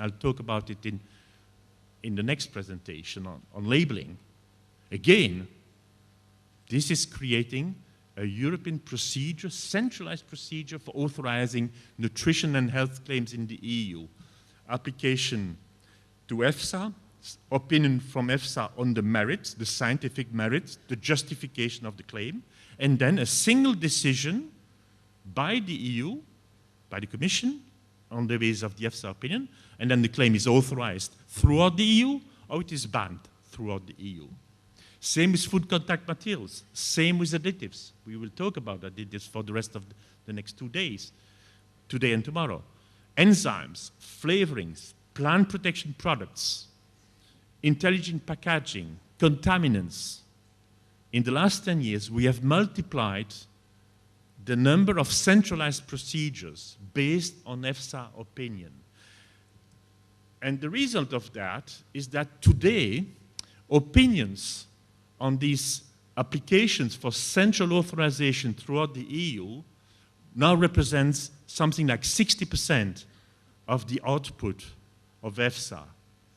I'll talk about it in the next presentation on labeling. Again, this is creating a European procedure, centralized procedure for authorizing nutrition and health claims in the EU. Application to EFSA, opinion from EFSA on the merits, the scientific merits, the justification of the claim, and then a single decision by the EU, by the Commission, on the basis of the EFSA opinion, and then the claim is authorized throughout the EU, or it is banned throughout the EU. Same with food contact materials, same with additives. We will talk about additives for the rest of the next 2 days, today and tomorrow. Enzymes, flavorings, plant protection products, intelligent packaging, contaminants. In the last 10 years, we have multiplied the number of centralized procedures based on EFSA opinion. And the result of that is that today, opinions on these applications for central authorization throughout the EU now represents something like 60% of the output of EFSA.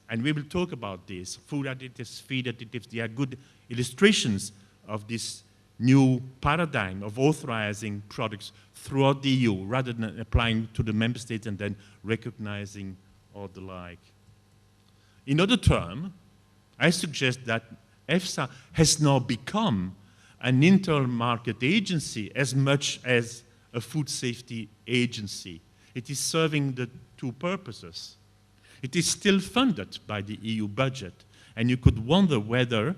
And we will talk about this. Food additives, feed additives, they are good illustrations of this new paradigm of authorizing products throughout the EU rather than applying to the member states and then recognizing all the like. In other terms, I suggest that EFSA has now become an internal market agency as much as a food safety agency. It is serving the two purposes. It is still funded by the EU budget, and you could wonder whether,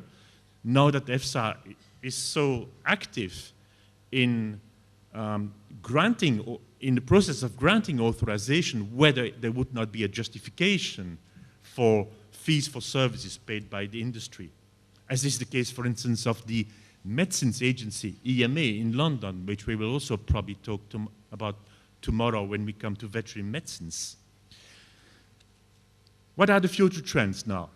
now that EFSA is so active in in the process of granting authorization, whether there would not be a justification for fees for services paid by the industry, as is the case, for instance, of the Medicines Agency, EMA, in London, which we will also probably talk about tomorrow when we come to veterinary medicines. What are the future trends now?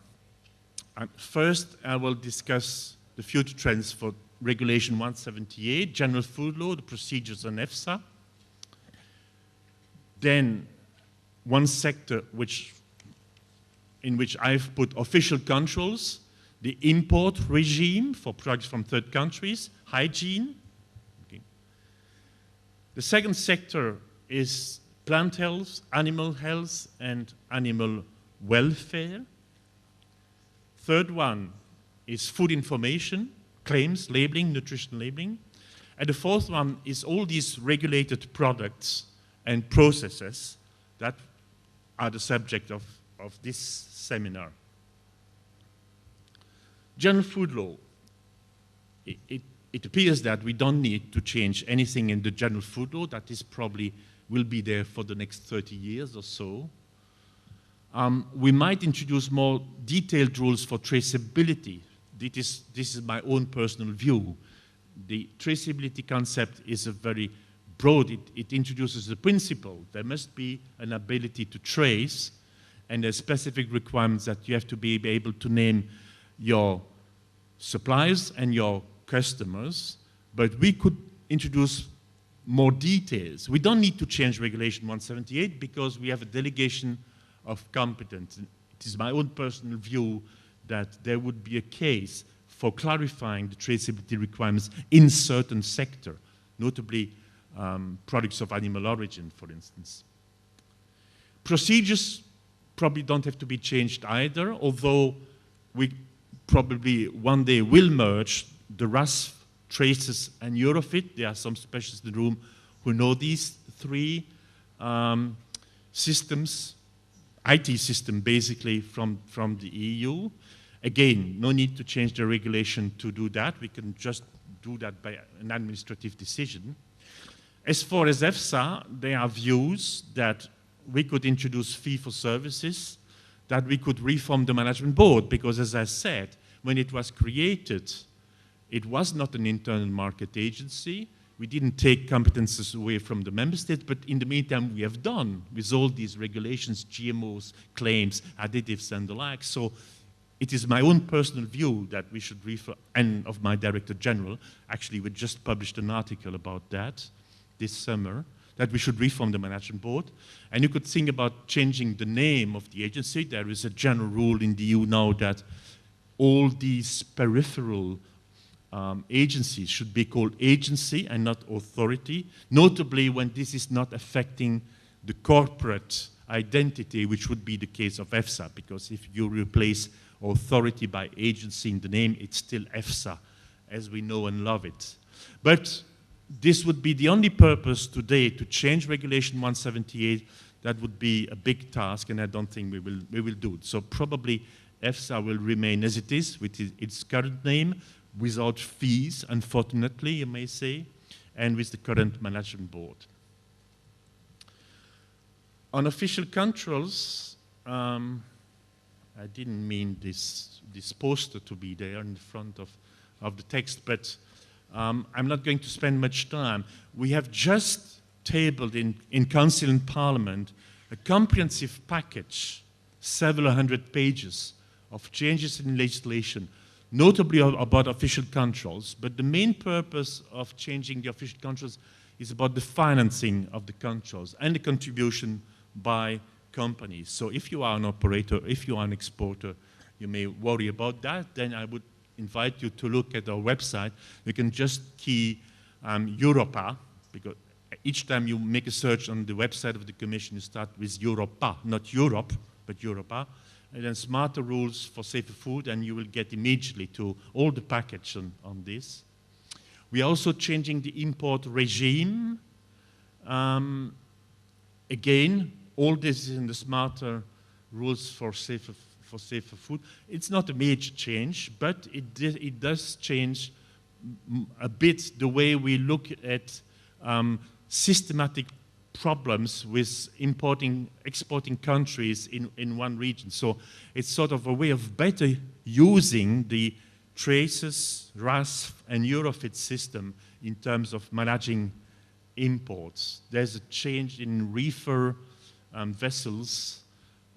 First, I will discuss the future trends for Regulation 178, General Food Law, the procedures on EFSA. Then one sector in which I've put official controls, the import regime for products from third countries, hygiene. Okay. The second sector is plant health, and animal welfare. Third one is food information, claims, labeling, nutrition labeling. And the fourth one is all these regulated products and processes that are the subject of this seminar. General food law. It appears that we don't need to change anything in the general food law. That is probably will be there for the next 30 years or so. We might introduce more detailed rules for traceability. This is my own personal view. The traceability concept is a very broad. It introduces the principle. There must be an ability to trace, and there's specific requirements that you have to be able to name your suppliers and your customers, but we could introduce more details. We don't need to change Regulation 178 because we have a delegation of competence. It is my own personal view that there would be a case for clarifying the traceability requirements in certain sectors, notably products of animal origin, for instance. Procedures probably don't have to be changed either, although we probably one day will merge the RAS, Traces, and Eurofit. There are some specialists in the room who know these three systems, IT system basically from the EU. Again, no need to change the regulation to do that. We can just do that by an administrative decision. As far as EFSA, there are views that we could introduce fee for services, that we could reform the management board, because as I said, when it was created, it was not an internal market agency. We didn't take competences away from the member states, but in the meantime, we have done with all these regulations, GMOs, claims, additives, and the like. So it is my own personal view that we should refer, and of my Director General. Actually, we just published an article about that this summer, that we should reform the management board. And you could think about changing the name of the agency. There is a general rule in the EU now that all these peripheral agencies should be called agency and not authority, notably when this is not affecting the corporate identity, which would be the case of EFSA, because if you replace authority by agency in the name, it's still EFSA, as we know and love it. But this would be the only purpose today to change Regulation 178. That would be a big task, and I don't think we will do it. So probably EFSA will remain as it is, with its current name, without fees, unfortunately, you may say, and with the current management board. On official controls, I didn't mean this poster to be there in the front of the text, but I'm not going to spend much time. We have just tabled in Council and Parliament a comprehensive package, several hundred pages of changes in legislation, notably about official controls. But the main purpose of changing the official controls is about the financing of the controls and the contribution by companies. So if you are an operator, if you are an exporter, you may worry about that. Then I would invite you to look at our website. You can just key Europa, because each time you make a search on the website of the Commission, you start with Europa, not Europe, but Europa, and then smarter rules for safer food, and you will get immediately to all the package on this. We are also changing the import regime. Again, all this is in the smarter rules for safer food. It's not a major change, but it does change a bit the way we look at systematic problems with exporting countries in one region. So it's sort of a way of better using the traces, RASFF, and Eurofit system in terms of managing imports. There's a change in reefer vessels.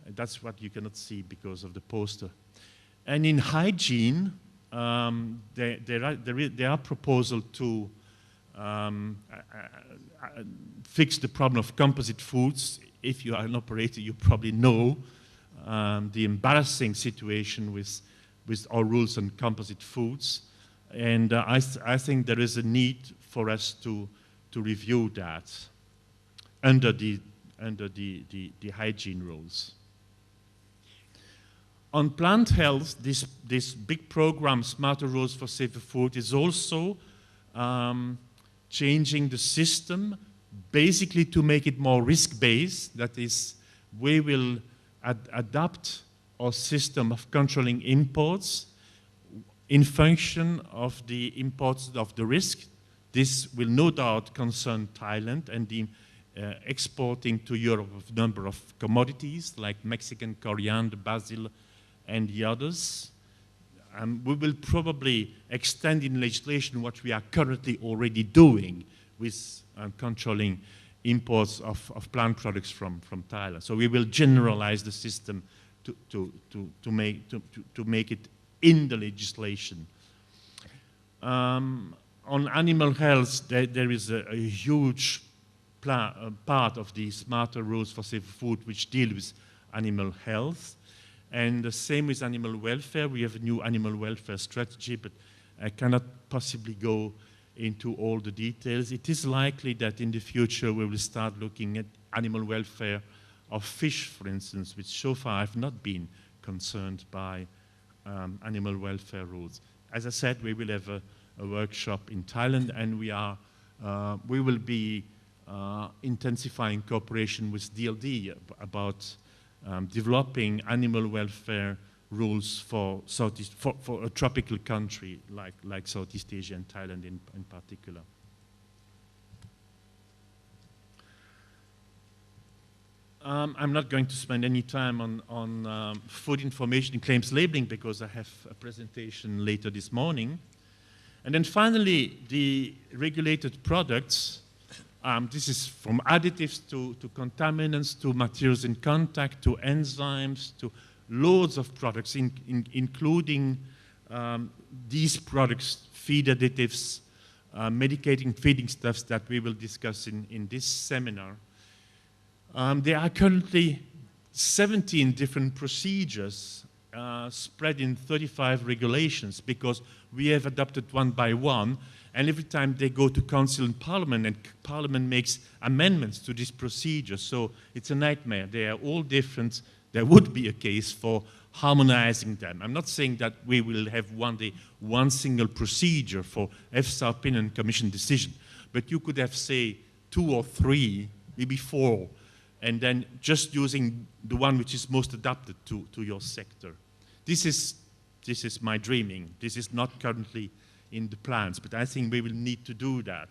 That's what you cannot see because of the poster. And in hygiene, there are proposals to fix the problem of composite foods. If you are an operator, you probably know the embarrassing situation with our rules on composite foods. And I think there is a need for us to review that under the hygiene rules. On plant health, this big program, Smarter Rules for Safer Food, is also changing the system, basically to make it more risk-based. That is, we will adapt our system of controlling imports in function of the imports of the risk. This will no doubt concern Thailand and the exporting to Europe of a number of commodities like Mexican coriander, basil, and the others. We will probably extend in legislation what we are currently already doing with controlling imports of plant products from Thailand. So we will generalize the system to make it in the legislation. On animal health, there is a huge part of the Smarter Rules for Safer Food which deal with animal health. And the same with animal welfare. We have a new animal welfare strategy, but I cannot possibly go into all the details. It is likely that in the future we will start looking at animal welfare of fish, for instance, which so far have not been concerned by animal welfare rules. As I said, we will have a workshop in Thailand, and we will be intensifying cooperation with DLD about developing animal welfare rules for a tropical country like Southeast Asia and Thailand in particular. I'm not going to spend any time on food information and claims labeling because I have a presentation later this morning. And then finally, the regulated products. This is from additives to contaminants to materials in contact to enzymes to loads of products, including these products, feed additives, medicating feeding stuffs that we will discuss in this seminar. There are currently 17 different procedures spread in 35 regulations because we have adopted one by one, and every time they go to Council and Parliament, and Parliament makes amendments to this procedure, so it's a nightmare. They are all different. There would be a case for harmonizing them. I'm not saying that we will have one day one single procedure for EFSA opinion and Commission decision, but you could have, say, 2 or 3, maybe 4, and then just using the one which is most adapted to your sector. This is my dreaming. This is not currently in the plans, but I think we will need to do that.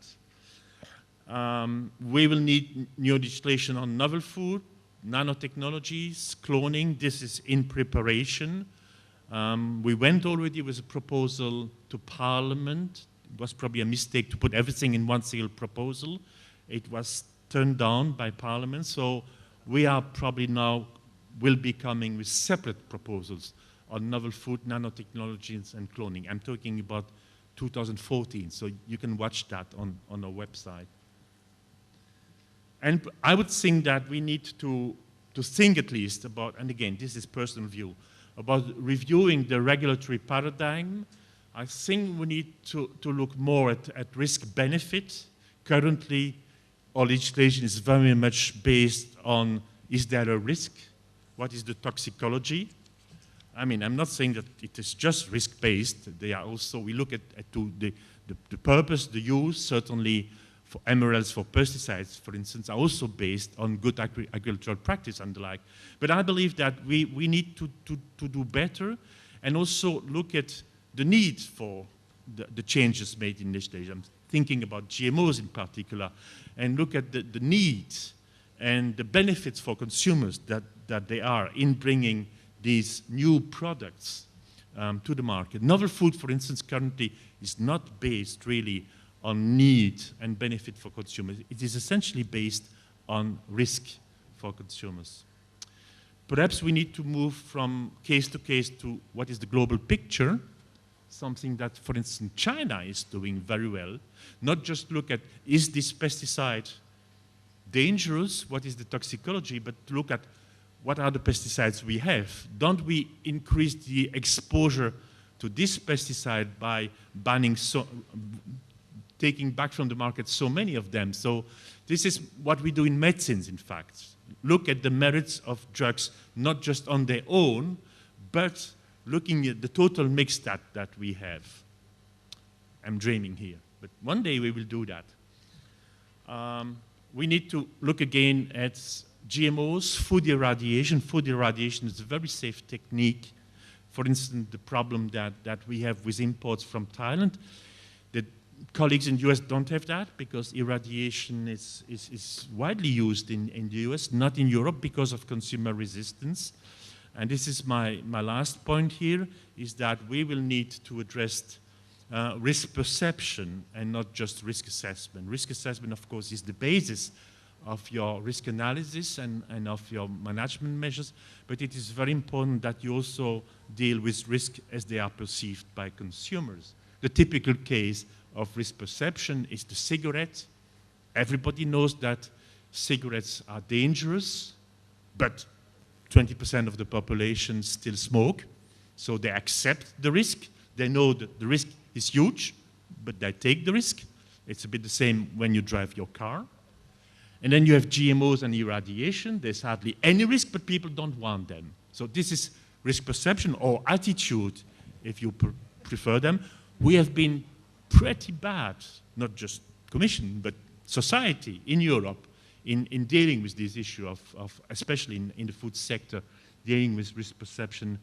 We will need new legislation on novel food, nanotechnologies, cloning. This is in preparation. We went already with a proposal to Parliament. It was probably a mistake to put everything in one single proposal. It was turned down by Parliament, so we are probably now will be coming with separate proposals on novel food, nanotechnologies, and cloning. I'm talking about 2014, so you can watch that on our website. And I would think that we need to think at least about, and again, this is personal view, about reviewing the regulatory paradigm. I think we need to look more at risk-benefit. Currently, our legislation is very much based on, is there a risk? What is the toxicology? I mean, I'm not saying that it is just risk-based. They are also, we look at the purpose, the use, certainly for MRLs, for pesticides, for instance, are also based on good agricultural practice and the like. But I believe that we need to do better and also look at the need for the changes made in legislation. I'm thinking about GMOs in particular, and look at the needs and the benefits for consumers that they are in bringing these new products to the market. Novel food, for instance, currently is not based really on need and benefit for consumers. It is essentially based on risk for consumers. Perhaps we need to move from case to case to what is the global picture, something that, for instance, China is doing very well. Not just look at, is this pesticide dangerous, what is the toxicology, but look at what are the pesticides we have. Don't we increase the exposure to this pesticide by banning taking back from the market so many of them? So this is what we do in medicines, in fact. Look at the merits of drugs, not just on their own, but looking at the total mix that we have. I'm dreaming here, but one day we will do that. We need to look again at GMOs, food irradiation. Food irradiation is a very safe technique. For instance, the problem that we have with imports from Thailand, the colleagues in the US don't have that because irradiation is widely used in the US, not in Europe because of consumer resistance. And this is my last point here, is that we will need to address risk perception and not just risk assessment. Risk assessment, of course, is the basis of your risk analysis and of your management measures, but it is very important that you also deal with risk as they are perceived by consumers. The typical case of risk perception is the cigarette. Everybody knows that cigarettes are dangerous, but 20% of the population still smoke, so they accept the risk. They know that the risk is huge, but they take the risk. It's a bit the same when you drive your car. And then you have GMOs and irradiation. There's hardly any risk, but people don't want them. So this is risk perception or attitude, if you prefer them. We have been pretty bad, not just Commission, but society in Europe, in dealing with this issue of especially in the food sector, dealing with risk perception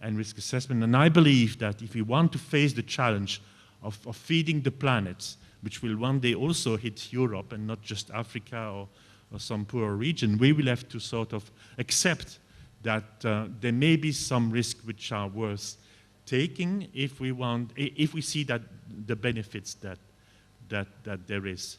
and risk assessment. And I believe that if we want to face the challenge of feeding the planet, which will one day also hit Europe and not just Africa or some poorer region, we will have to sort of accept that there may be some risks which are worth taking if we see that the benefits that there is.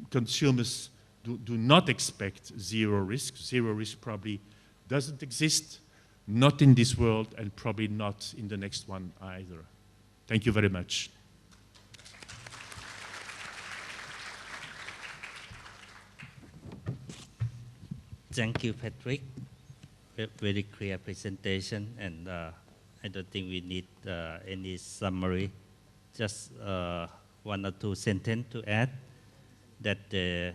Consumers do not expect zero risk. Zero risk probably doesn't exist, not in this world and probably not in the next one either. Thank you very much. Thank you, Patrick. Very clear presentation, and I don't think we need any summary. Just one or two sentences to add that the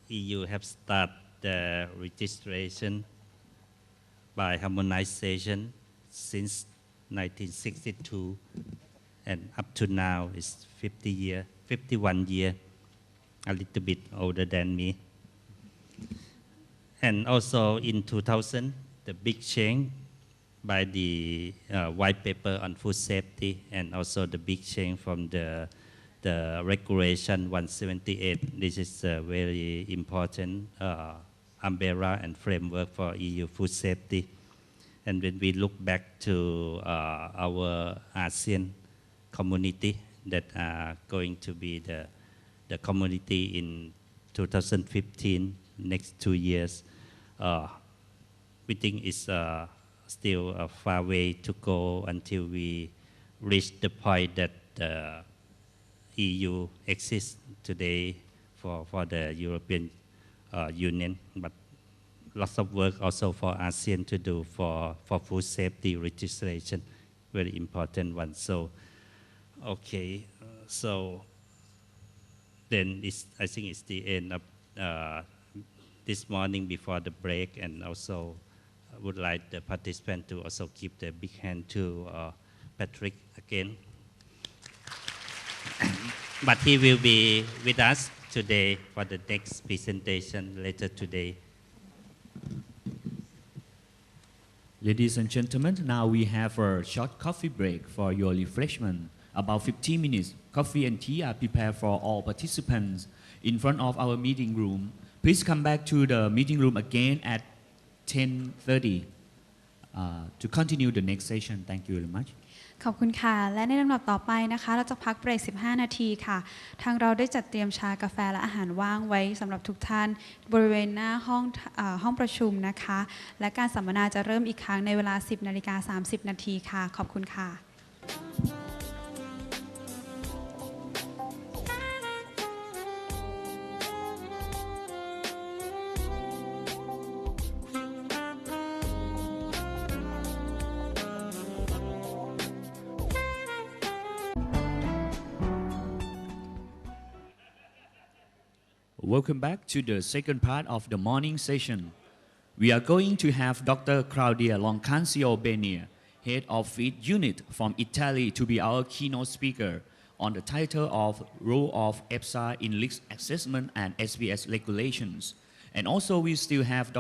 EU have started the registration by harmonization since 1962, and up to now is 51 year, a little bit older than me. And also in 2000, the big change by the white paper on food safety, and also the big change from the regulation 178. This is a very important umbrella and framework for EU food safety. And when we look back to our ASEAN community that are going to be the community in 2015, next 2 years, we think it's still a far way to go until we reach the point that the EU exists today for the European Union. But lots of work also for ASEAN to do for food safety registration, very important one. So, okay, so then I think it's the end of this morning before the break, and also I would like the participant to also give the big hand to Patrick again. But he will be with us today for the next presentation later today. Ladies and gentlemen, now we have a short coffee break for your refreshment. About 15 minutes, coffee and tea are prepared for all participants in front of our meeting room. Please come back to the meeting room again at 10:30 to continue the next session. Thank you very much. ขอบคุณค่ะและในลำดับต่อไปนะคะเราจะพักเบรก15 นาทีค่ะทางเราได้จัดเตรียมชากาแฟและอาหารว่างไว้สำหรับทุกท่านบริเวณหน้าห้องประชุมนะคะและการสัมมนาจะเริ่มอีกครั้งในเวลา 10:30 นาทีค่ะขอบคุณค่ะ Welcome back to the second part of the morning session. We are going to have Dr. Claudia Loncancio Benia, Head of Feed Unit from Italy, to be our keynote speaker on the title of Role of EFSA in Risk Assessment and SPS Regulations. And also we still have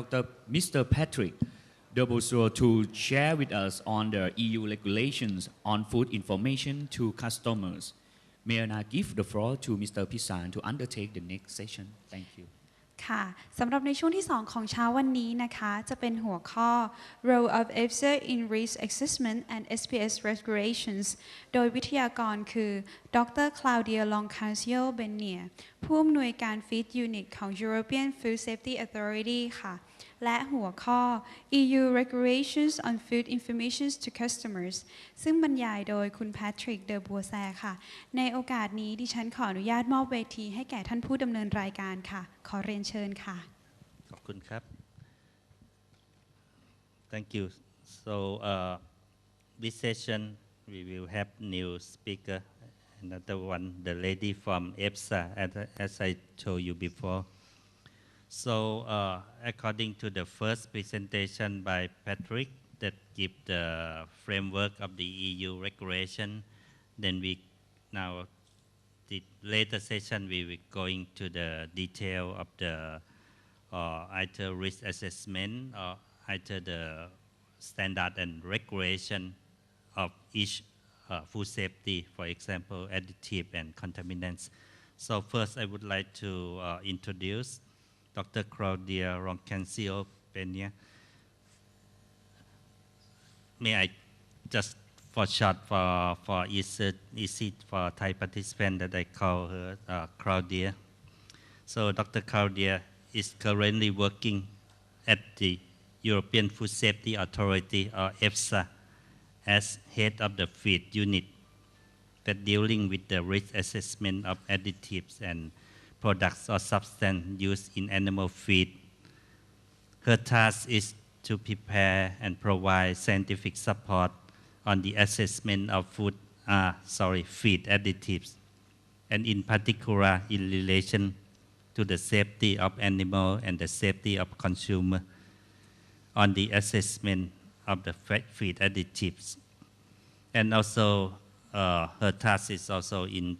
Mr. Patrick Debosur to share with us on the EU regulations on food information to customers. May I now give the floor to Mr. Pisan to undertake the next session. Thank you. ค่ะสำหรับในช่วงที่ 2 ของเช้าวันนี้นะคะจะเป็นหัวข้อ Role of EFSA in Risk Assessment and SPS Regulations โดยวิทยากรคือ ดร. Claudia Loncancio Benia ผู้อำนวยการ Feed Unit ของ European Food Safety Authority ค่ะและหัวข้อ EU Regulations on Food Information to Customers ซึ่งบรรยายโดยคุณ Patrick de Bourset ค่ะในโอกาสนี้ดิฉันขออนุญาตมอบเวทีให้แก่ท่านผู้ดำเนินรายการค่ะขอเรียนเชิญค่ะขอบคุณครับ Thank you. So this session we will have new speaker, another one, the lady from EFSA, as I told you before. So according to the first presentation by Patrick that give the framework of the EU regulation, then we now the later session we will going to the detail of the either risk assessment or either the standard and regulation of each food safety, for example, additive and contaminants. So first I would like to introduce Dr. Claudia Loncancio Benia. May I just for short for easy for Thai participant that I call her Claudia. So Dr. Claudia is currently working at the European Food Safety Authority or EFSA as head of the feed unit that dealing with the risk assessment of additives and products or substance used in animal feed. Her task is to prepare and provide scientific support on the assessment of feed additives, and in particular in relation to the safety of animal and the safety of consumer on the assessment of the feed additives. And also her task is also in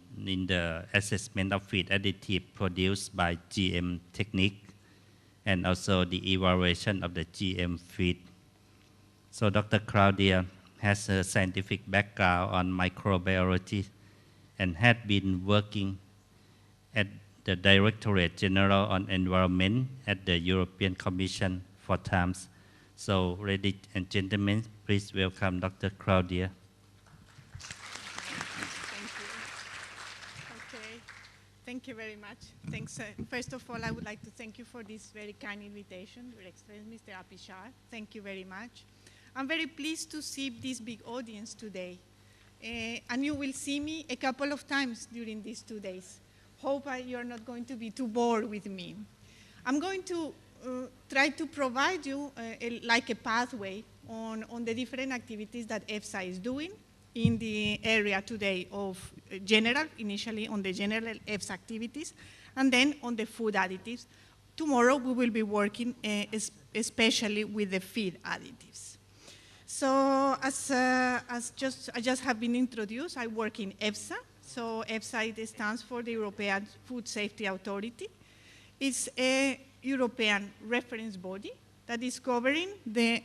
the assessment of feed additive produced by GM technique and also the evaluation of the GM feed. So Dr. Claudia has a scientific background on microbiology and had been working at the Directorate General on Environment at the European Commission for times. So ladies and gentlemen, please welcome Dr. Claudia. Thank you very much. Thanks. First of all, I would like to thank you for this very kind invitation, Your Excellency Mr. Apishar. Thank you very much. I'm very pleased to see this big audience today. And you will see me a couple of times during these 2 days. Hope you're not going to be too bored with me. I'm going to try to provide you like a pathway on the different activities that EFSA is doing in the area today of initially on the general EFSA activities, and then on the food additives. Tomorrow we will be working especially with the feed additives. So I just have been introduced, I work in EFSA. So EFSA stands for the European Food Safety Authority. It's a European reference body that is covering the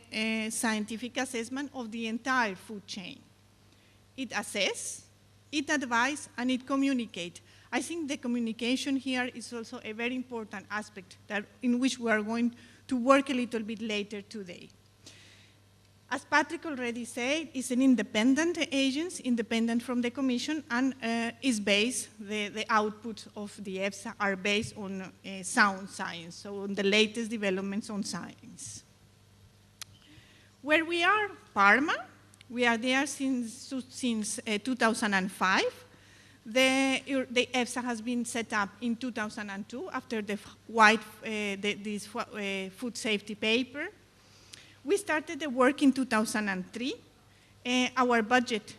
scientific assessment of the entire food chain. It assesses, it advises, and it communicates. I think the communication here is also a very important aspect in which we are going to work a little bit later today. As Patrick already said, it's an independent agency, independent from the Commission, and is based, the outputs of the EFSA are based on sound science, so on the latest developments on science. Where we are, Parma, we are there since 2005. The EFSA has been set up in 2002 after this food safety paper. We started the work in 2003. Our budget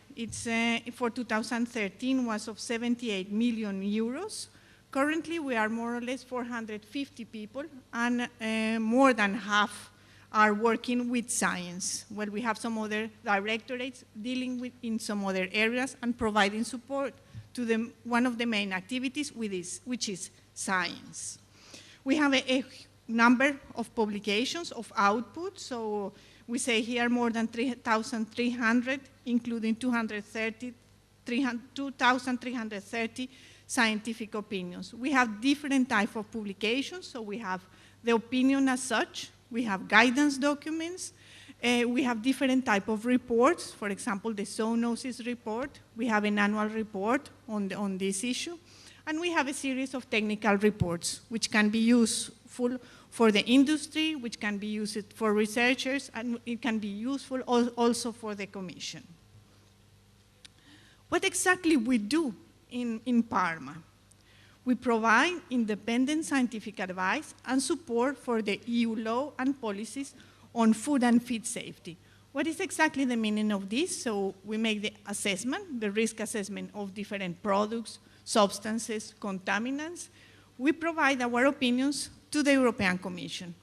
for 2013 was of 78 million euros. Currently, we are more or less 450 people, and more than half are working with science. Well, we have some other directorates dealing with in some other areas and providing support to one of the main activities which is science. We have a number of publications of output, so we say here more than 3,300, including 2,330 scientific opinions. We have different types of publications, so we have the opinion as such, we have guidance documents, we have different types of reports, for example, the zoonosis report, we have an annual report on this issue, and we have a series of technical reports which can be useful for the industry, which can be used for researchers, and it can be useful also for the Commission. What exactly we do in Parma? We provide independent scientific advice and support for the EU law and policies on food and feed safety. What is exactly the meaning of this? So we make the assessment, the risk assessment of different products, substances, contaminants. We provide our opinions to the European Commission.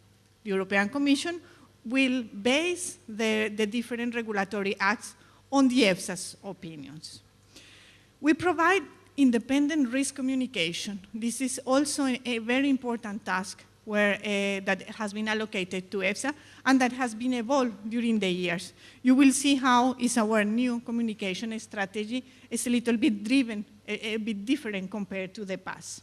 The European Commission will base the different regulatory acts on the EFSA's opinions. We provide independent risk communication. This is also a very important task that has been allocated to EFSA and that has been evolved during the years. You will see how is our new communication strategy is a little bit driven, a bit different compared to the past.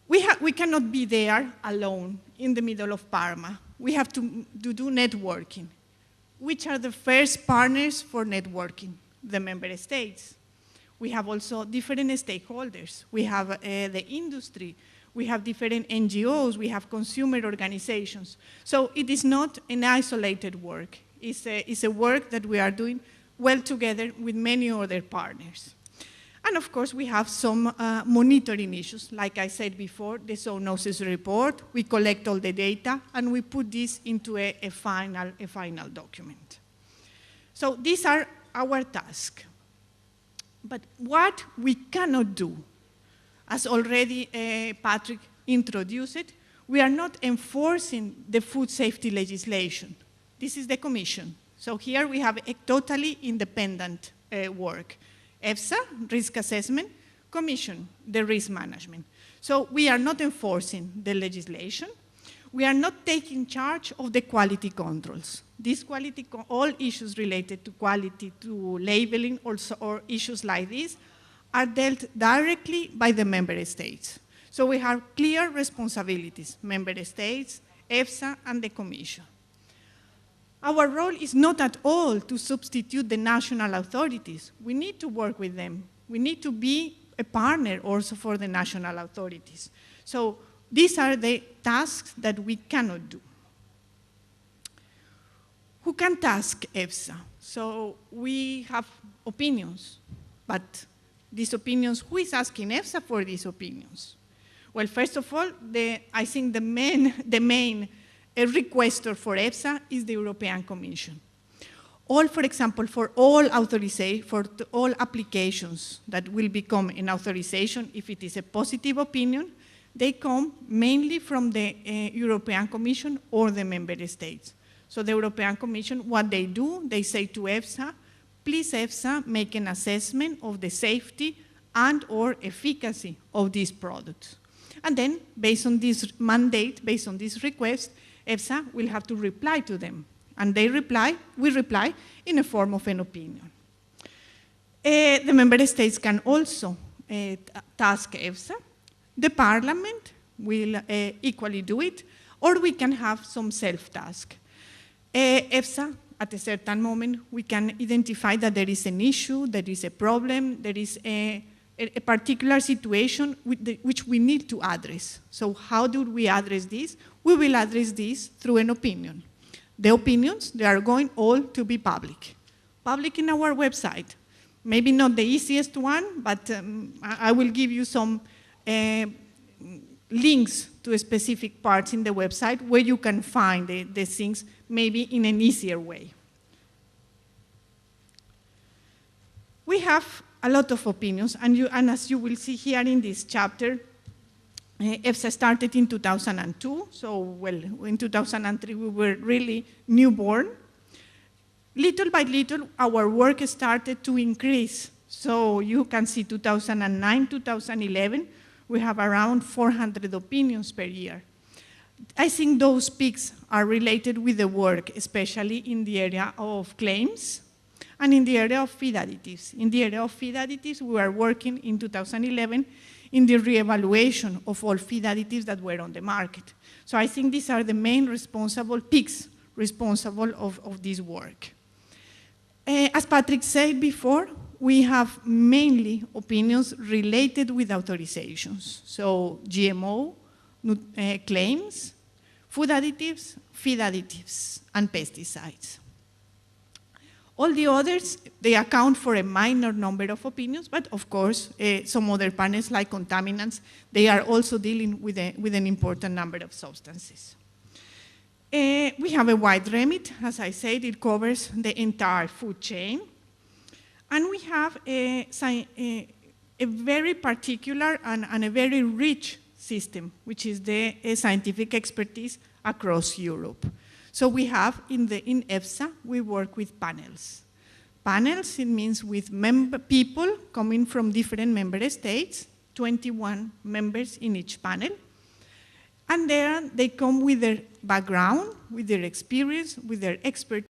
We cannot be there alone in the middle of Parma. We have to do networking. Which are the first partners for networking? The member states. We have also different stakeholders. We have the industry. We have different NGOs. We have consumer organizations. So it is not an isolated work. It's a work that we are doing well together with many other partners. And of course, we have some monitoring issues. Like I said before, the zoonosis report, we collect all the data, and we put this into a final document. So these are our tasks. But what we cannot do, as already Patrick introduced it, we are not enforcing the food safety legislation. This is the Commission. So here we have a totally independent work. EFSA, risk assessment, Commission, the risk management. So we are not enforcing the legislation. We are not taking charge of the quality controls. These all issues related to quality, to labeling, also, or issues like this, are dealt directly by the member states. So we have clear responsibilities, member states, EFSA, and the Commission. Our role is not at all to substitute the national authorities. We need to work with them. We need to be a partner also for the national authorities. So these are the tasks that we cannot do. Who can task EFSA? So we have opinions, but these opinions, who is asking EFSA for these opinions? Well, first of all, I think the main requester for EFSA is the European Commission. For example, for all applications that will become an authorization, if it is a positive opinion, they come mainly from the European Commission or the member states. So the European Commission, what they do, they say to EFSA, please EFSA make an assessment of the safety and or efficacy of these products. And then, based on this mandate, based on this request, EFSA will have to reply to them. And we reply in a form of an opinion. The member states can also task EFSA. The Parliament will equally do it, or we can have some self-task. EFSA, at a certain moment, we can identify that there is an issue, there is a problem, there is a particular situation which we need to address. So how do we address this? We will address this through an opinion. The opinions, they are going all to be public. Public in our website. Maybe not the easiest one, but I will give you some links to specific parts in the website where you can find the things maybe in an easier way. We have a lot of opinions, and as you will see here in this chapter, EFSA started in 2002, so well, in 2003 we were really newborn. Little by little, our work started to increase. So you can see 2009, 2011, we have around 400 opinions per year. I think those peaks are related with the work, especially in the area of claims and in the area of feed additives. In the area of feed additives, we were working in 2011 in the reevaluation of all feed additives that were on the market. So I think these are the main peaks responsible of this work. As Patrick said before, we have mainly opinions related with authorizations. So GMO, claims, food additives, feed additives, and pesticides. All the others, they account for a minor number of opinions, but of course, some other panels like contaminants, they are also dealing with an important number of substances. We have a wide remit. As I said, it covers the entire food chain. And we have a very particular and a very rich system, which is the scientific expertise across Europe. So we have, in EFSA, we work with panels. Panels, it means with people coming from different member states, 21 members in each panel. And there they come with their background, with their experience, with their expertise.